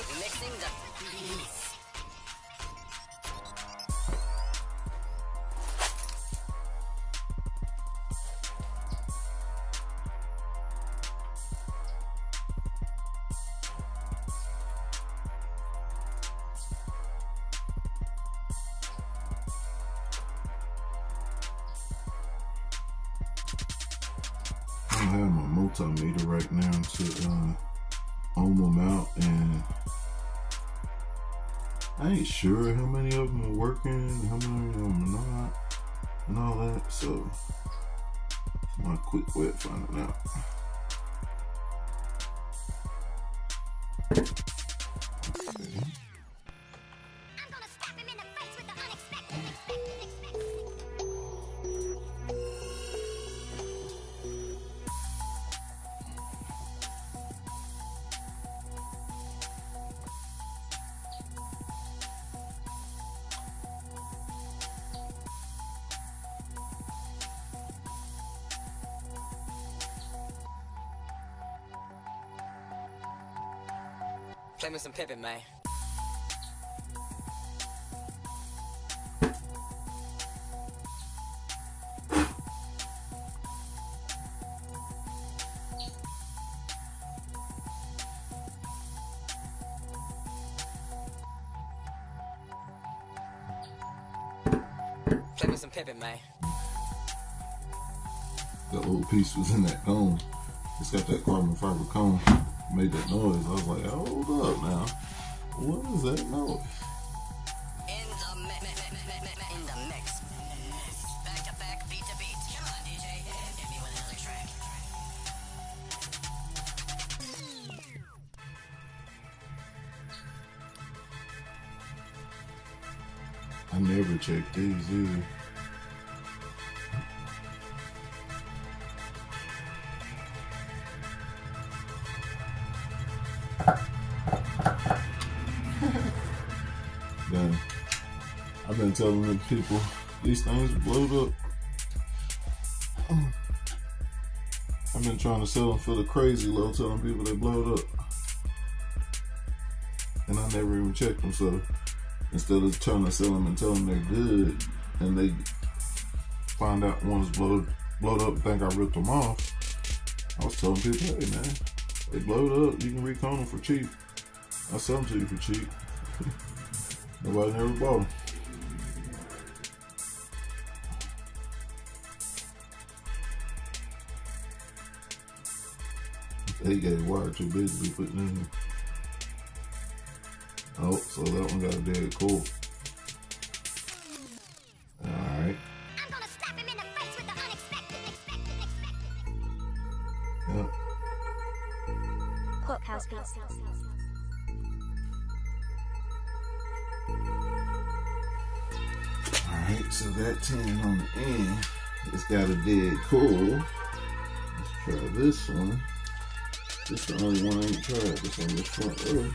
Mixing the beats. I have my multimeter right now to ohm them out, and I ain't sure how many of them are working, how many of them are not, and all that. So it's my quick way of finding out. Play me some Pippin, man. Play me some Pippin, man. That little piece was in that cone. It's got that carbon fiber cone. Made that noise. I was like, hold up now. What is that noise? In the mix. Back to back, beat to beat. Come on, DJ. Hit me with another track. I never checked these either. been telling the people these things blowed up. I've been trying to sell them for the crazy low, telling people they blowed up. And I never even checked them, so instead of trying to sell them and tell them they're good, and they find out one's blowed up, think I ripped them off, I was telling people, hey man, they blowed up, you can recon them for cheap. I'll sell them to you for cheap. Nobody never bought them. They got a wire too big to be putting in here. Oh, so that one got a dead cord. Alright. I'm gonna slap him in the face with the unexpected. Yep. Courthouse beats. Alright, so that 10 on the end, it's got a dead cord. Let's try this one. This is the only one I ain't tried. This on this front row.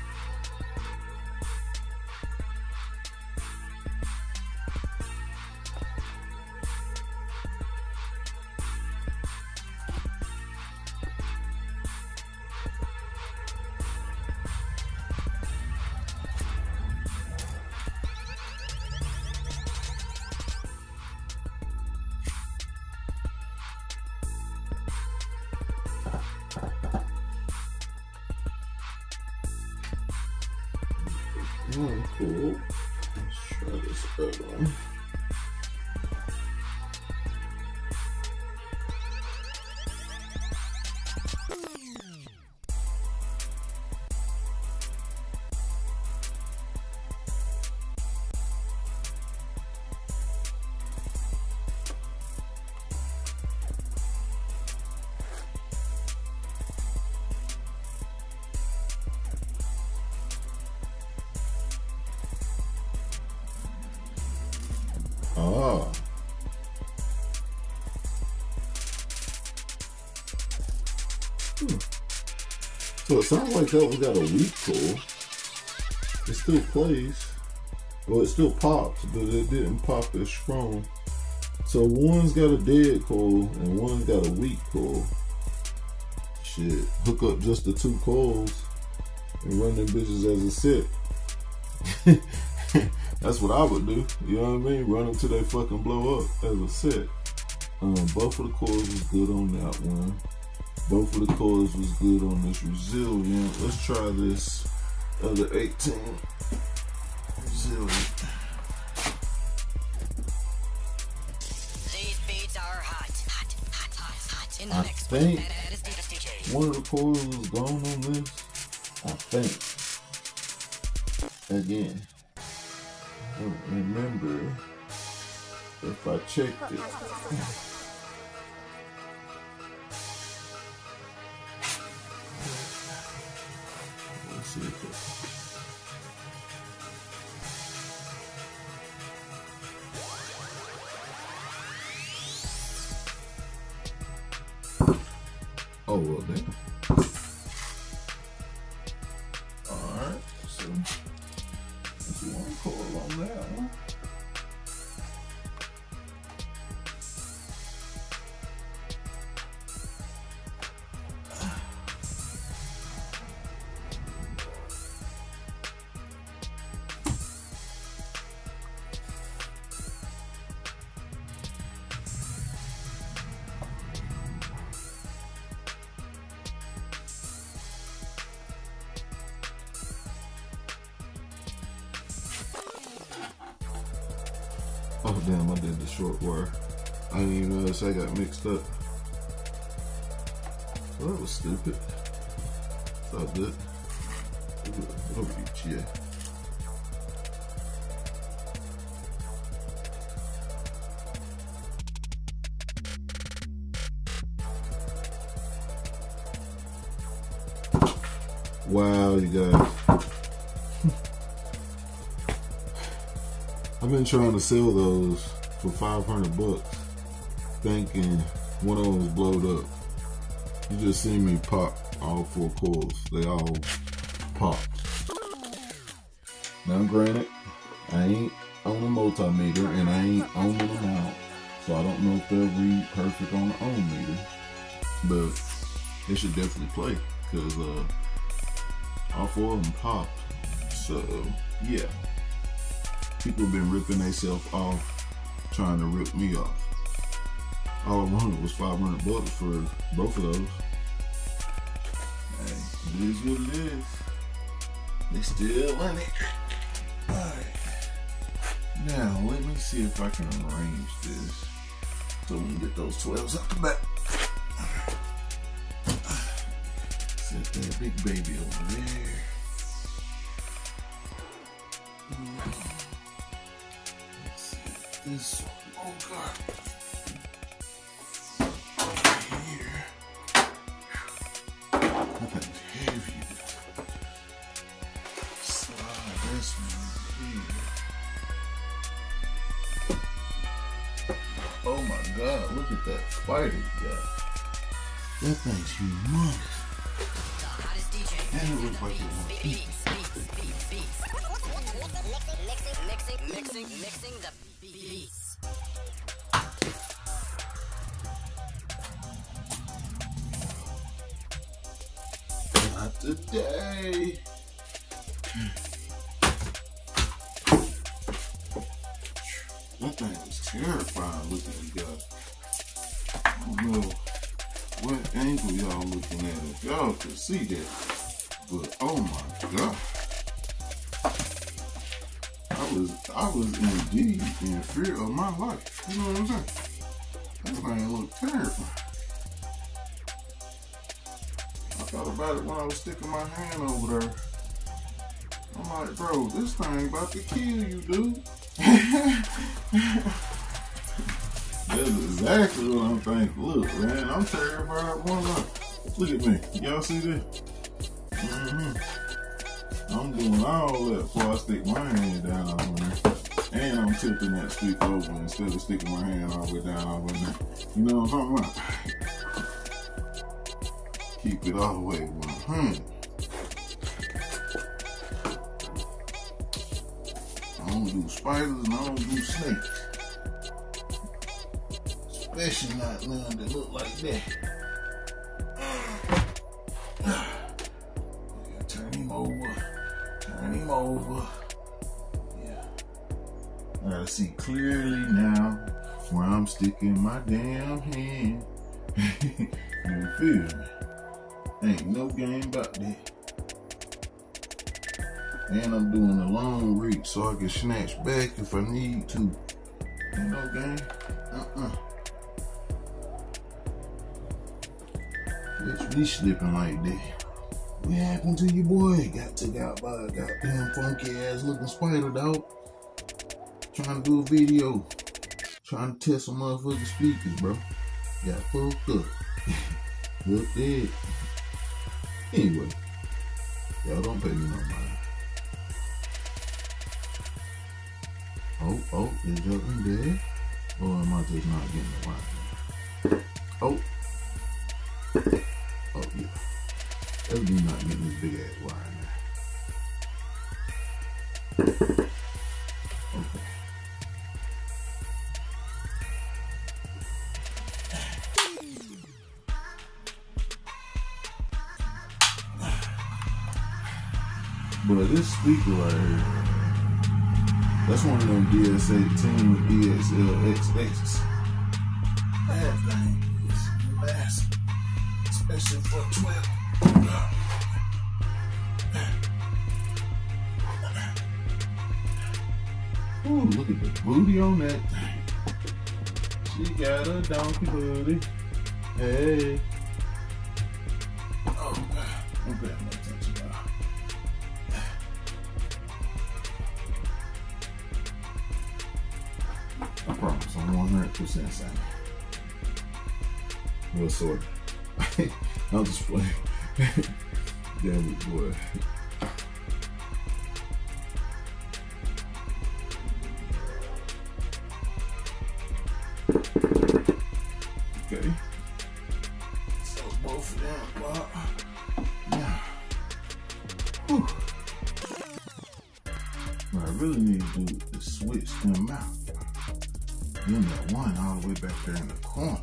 Cool. Let's try this other one. Ah. So it sounds like that one got a weak pull. It still plays. Well, it still pops, but it didn't pop as strong. So one's got a dead coil and one's got a weak coil. Shit, hook up just the two coils and run them bitches as a set. That's what I would do. You know what I mean? Run them till they fucking blow up as a set. Both of the coils was good on that one. Both of the coils was good on this Resilient. Let's try this other 18 Resilient. These beats are hot. In the I mix. think That is Deepest DJ. one of the coils was gone on this. I think. Again, I don't remember if I checked it. Let's see if it. Oh, well, damn. Alright, so that's one coil on that one. Oh damn, I did the short wire. I didn't even notice I got mixed up. Well, that was stupid. It's all good. Over you, yeah. Wow, you guys. I've been trying to sell those for 500 bucks, thinking one of them was blowed up. You just see me pop all 4 coils. They all popped. Now granted, I ain't on a multimeter, and I ain't ohming them out, so I don't know if they'll read perfect on the ohm meter, but they should definitely play, because all 4 of them popped. So yeah, people have been ripping themselves off, trying to rip me off. All I wanted was $500 for both of those. Hey, it is what it is. They still in it. Alright. Now, let me see if I can arrange this so we can get those 12s out the back. Set that big baby over there. Let's set this one. Oh, God. Here. That thing's heavy. Slide this one here. Oh my God, look at that spider you got. That thing's humongous. The hottest DJ. And it looks like it wants Beats. Mixing the beats. Not today. That thing is terrifying looking, you guys. I don't know what angle y'all looking at if y'all could see that, but oh my God. I was indeed in fear of my life. You know what I'm saying? That thing looked terrifying. I thought about it when I was sticking my hand over there. I'm like, bro, this thing about to kill you, dude. That's exactly what I'm thinking. Look, man, I'm terrified of one life. Look at me. Y'all see this? I'm doing all that before I stick my hand down over there. And I'm tilting that stick over instead of sticking my hand all the way down over there. You know what I'm talking about? Keep it all the way 100. I don't do spiders and I don't do snakes. Especially not none that look like that. Yeah, turn him over. Turn him over. Yeah. I gotta see clearly now where I'm sticking my damn hand. You feel me? Ain't no game about that. And I'm doing a long reach so I can snatch back if I need to. Ain't no game. Bitch, be slipping like that. What happened to you, boy? Got took out by a goddamn funky ass looking spider, dog. Trying to do a video. Trying to test some motherfucking speakers, bro. Got fucked up. Look dead. Anyway, y'all don't pay me no mind. Oh, is something dead? Or am I just not getting the line? Oh, yeah. That's me not getting this big ass wire now. Okay. But this speaker right here, that's one of them DS18 DXLXXs. That thing is massive, especially for 12. Ooh, look at the booty on that thing. She got a donkey booty. Hey. Oh, God. I'm paying no attention, y'all. I promise, I'm 100% sane. Well, sort of. I'll just play. Damn it, boy. Okay. So both of them, well, yeah. Whew. My really need to do is switch them out. Then that one all the way back there in the corner.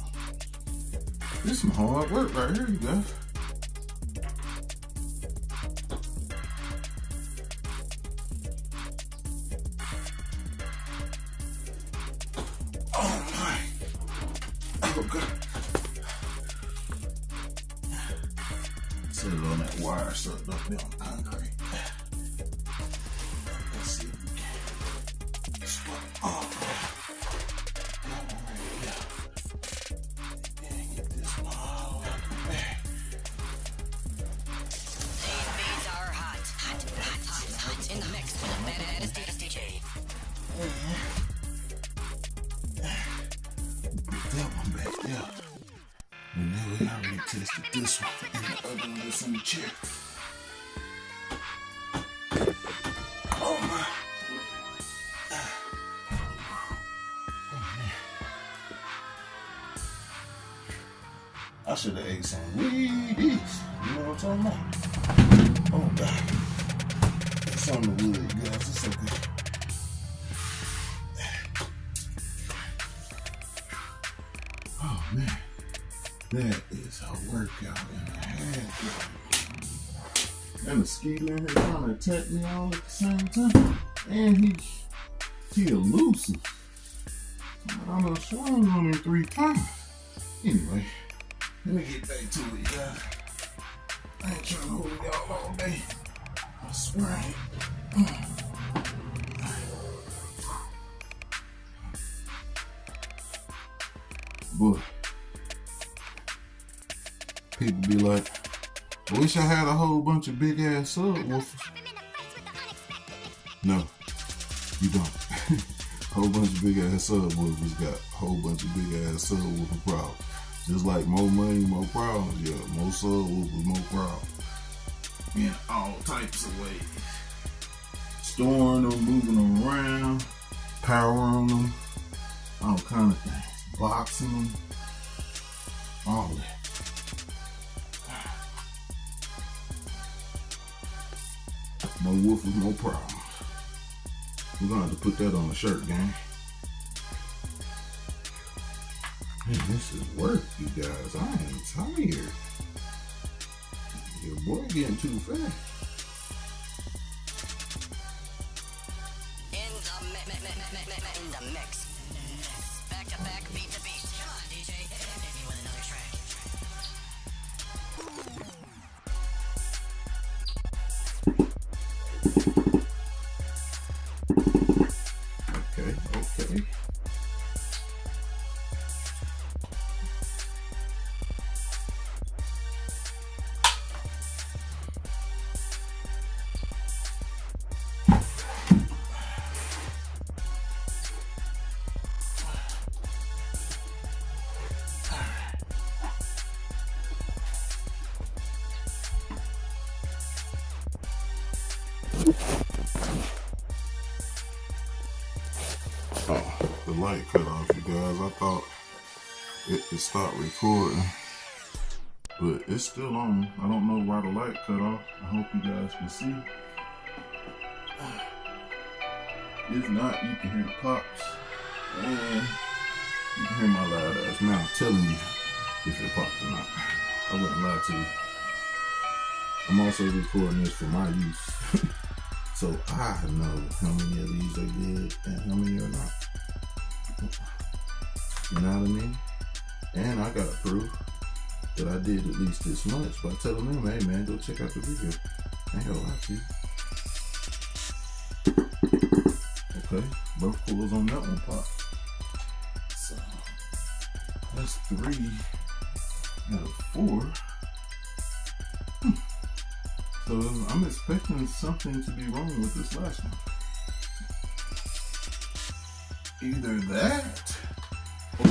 This is some hard work right here, you guys. Oh my. Oh God. Set it on that wire so it don't be on concrete. Let's see if we can split it off. Get this one all out the back. These beats are hot. Hot. In the mix with the baddest DJ. Put that one back there. And then we already tested this one. And the other one that's in the chair. Oh my. I should have ate some Wheaties. You know what I'm talking about? Oh God. It's on the wood, guys. It's okay. Oh man. That is a workout and a half. And the mosquito in here trying to attack me all at the same time. And he elusive. I done swung on him 3 times. Anyway, let me get back to it, guys. I ain't trying to hold y'all all day. I swear I ain't. Boy. People be like, I wish I had a whole bunch of big ass subwoofers. No, you don't. A whole bunch of big ass subwoofers got a whole bunch of big ass subwoofer problems. Just like more money, more problems. Yeah, more subwoofers, more problems. In all types of ways. Storing them, moving them around, powering them, all kind of things. Boxing them, all that. No woofers, no problems. We're gonna have to put that on a shirt, gang. Man, this is work, you guys. I ain't tired. Your boy getting too fast. In the mix. Back to back, beat to beat. Come on, DJ. Hit me with another track. Okay. Oh, the light cut off, you guys. I thought it stopped recording, but it's still on. I don't know why the light cut off. I hope you guys can see. If not, you can hear the pops, and you can hear my loud ass mouth telling you if it popped or not. I wouldn't lie to you. I'm also recording this for my use. So I know how many of these are good and how many are not. You know what I mean? And I got proof that I did at least this much by telling them, hey man, go check out the video. I ain't gonna lie to you. Okay, both coils on that one pop. So that's 3 out of 4. So I'm expecting something to be wrong with this last one. Either that,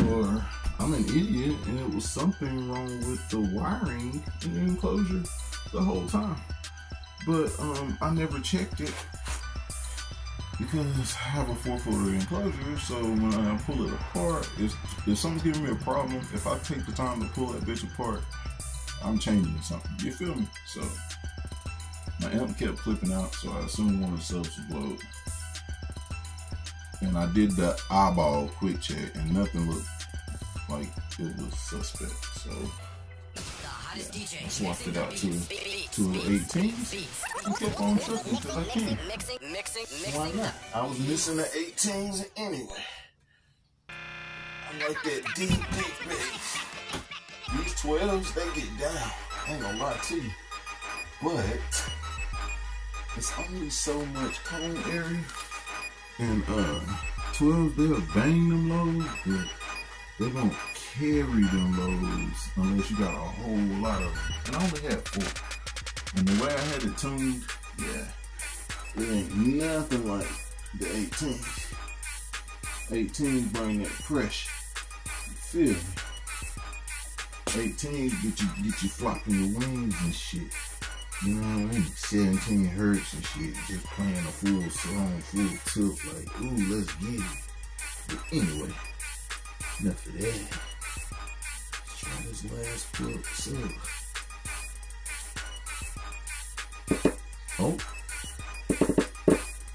or I'm an idiot and it was something wrong with the wiring in the enclosure the whole time. But I never checked it because I have a 4-footer enclosure, so when I pull it apart, if something's giving me a problem, if I take the time to pull that bitch apart, I'm changing something. You feel me? So my amp kept flipping out, so I assumed one of the subs was blowed. And I did the eyeball quick check, and nothing looked like it was suspect. So yeah, I swapped it out to 18s and kept on trucking because I can. Why not? I was missing the 18s anyway. I like that deep bass. These 12s, they get down. I ain't gonna lie to you. But it's only so much cone area. And 12s, they'll bang them lows, but they won't carry them lows unless you got a whole lot of them. And I only had 4. And the way I had it tuned, yeah, it ain't nothing like the 18s. 18s bring that pressure. You feel me? 18s get you flopping your wings and shit. You know what I mean? 17 hertz and shit, just playing a full song, full tilt, like, ooh, let's get it. But anyway, enough of that. Let's try this last plug. So, oh,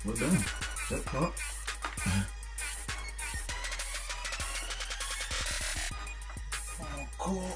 well done. That pop. Oh, cool.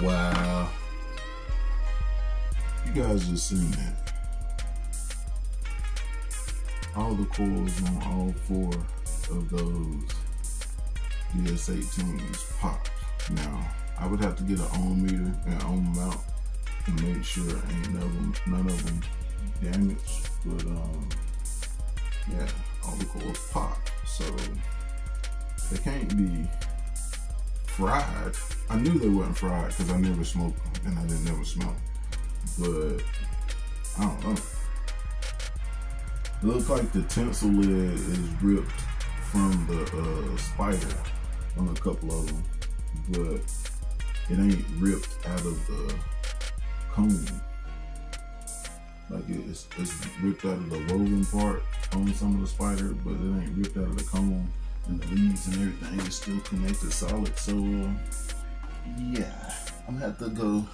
Wow. You guys just seen that. All the coils on all 4 of those DS18s popped. Now, I would have to get an ohm meter and ohm them out and make sure ain't none of them damaged. But yeah, all the coils popped. So they can't be fried. I knew they wasn't fried because I never smoked them and I didn't never smoke. But I don't know. It looks like the tinsel lid is ripped from the spider on a couple of them, but it ain't ripped out of the cone. Like it's ripped out of the woven part on some of the spider, but it ain't ripped out of the cone. And the leaves and everything is still connected solid. So yeah, I'm gonna have to do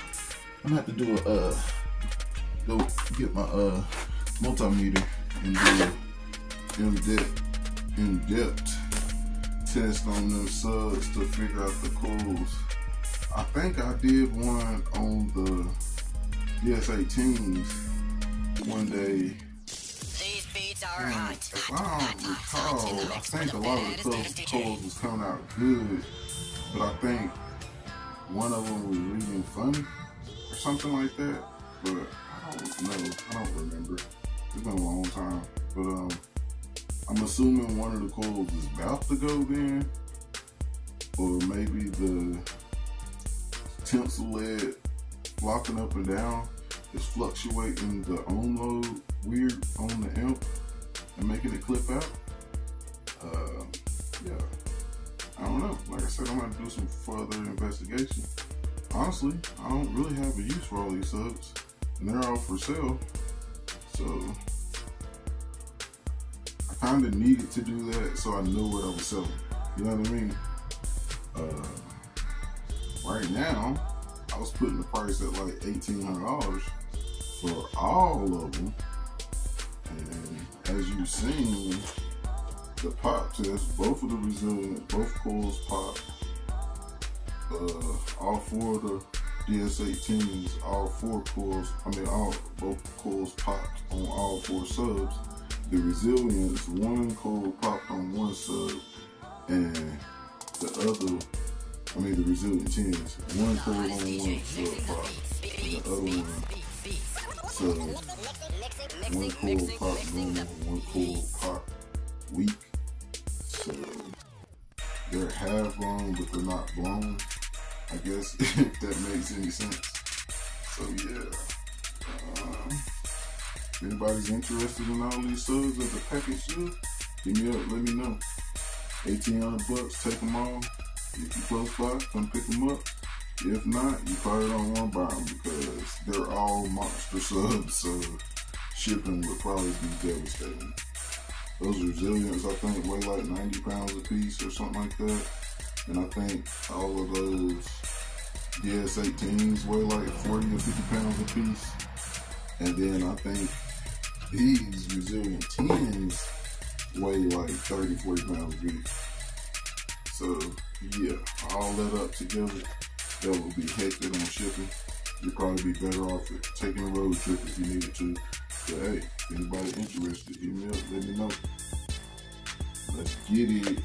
go get my multimeter and do in-depth test on them subs to figure out the coils. I think I did one on the DS18s one day. Are hot. If I don't recall, I think a lot of the coils was coming out good, but I think one of them was reading funny or something like that. But I don't know. I don't remember. It's been a long time. But I'm assuming one of the coils is about to go then, or maybe the tinsel lead flopping up and down is fluctuating the ohm load weird on the amp and making it clip out. Yeah, I don't know. Like I said, I'm gonna do some further investigation. Honestly, I don't really have a use for all these subs, and they're all for sale. So I kind of needed to do that so I know what I was selling. You know what I mean? Right now, I was putting the price at like $1,800 for all of them. And as you've seen, the pop test, both of the resilient, both coils popped. All 4 of the DS18s, all 4 coils, both coils popped on all 4 subs. The resilience, 1 coil popped on 1 sub, and the resilient 10s, 1 coil on 1 sub popped, and the other one subs. 1 coil popped normal, 1 coil popped weak. So they're half blown, but they're not blown, I guess, if that makes any sense. So yeah, if anybody's interested in all these subs as a package deal, hit me up, let me know. $1,800, take them all. If you close by, come pick them up. If not, you probably don't want to buy them because they're all monster subs, so shipping would probably be devastating. Those Resilience, I think, weigh like 90 pounds a piece or something like that. And I think all of those DS18s weigh like 40 or 50 pounds a piece. And then I think these Resilient 10s weigh like 30, 40 pounds a piece. So yeah, all that up together, that would be hectic on shipping. You'd probably be better off taking a road trip if you needed to. But hey, if anybody interested, hit me up, let me know. Let's get it.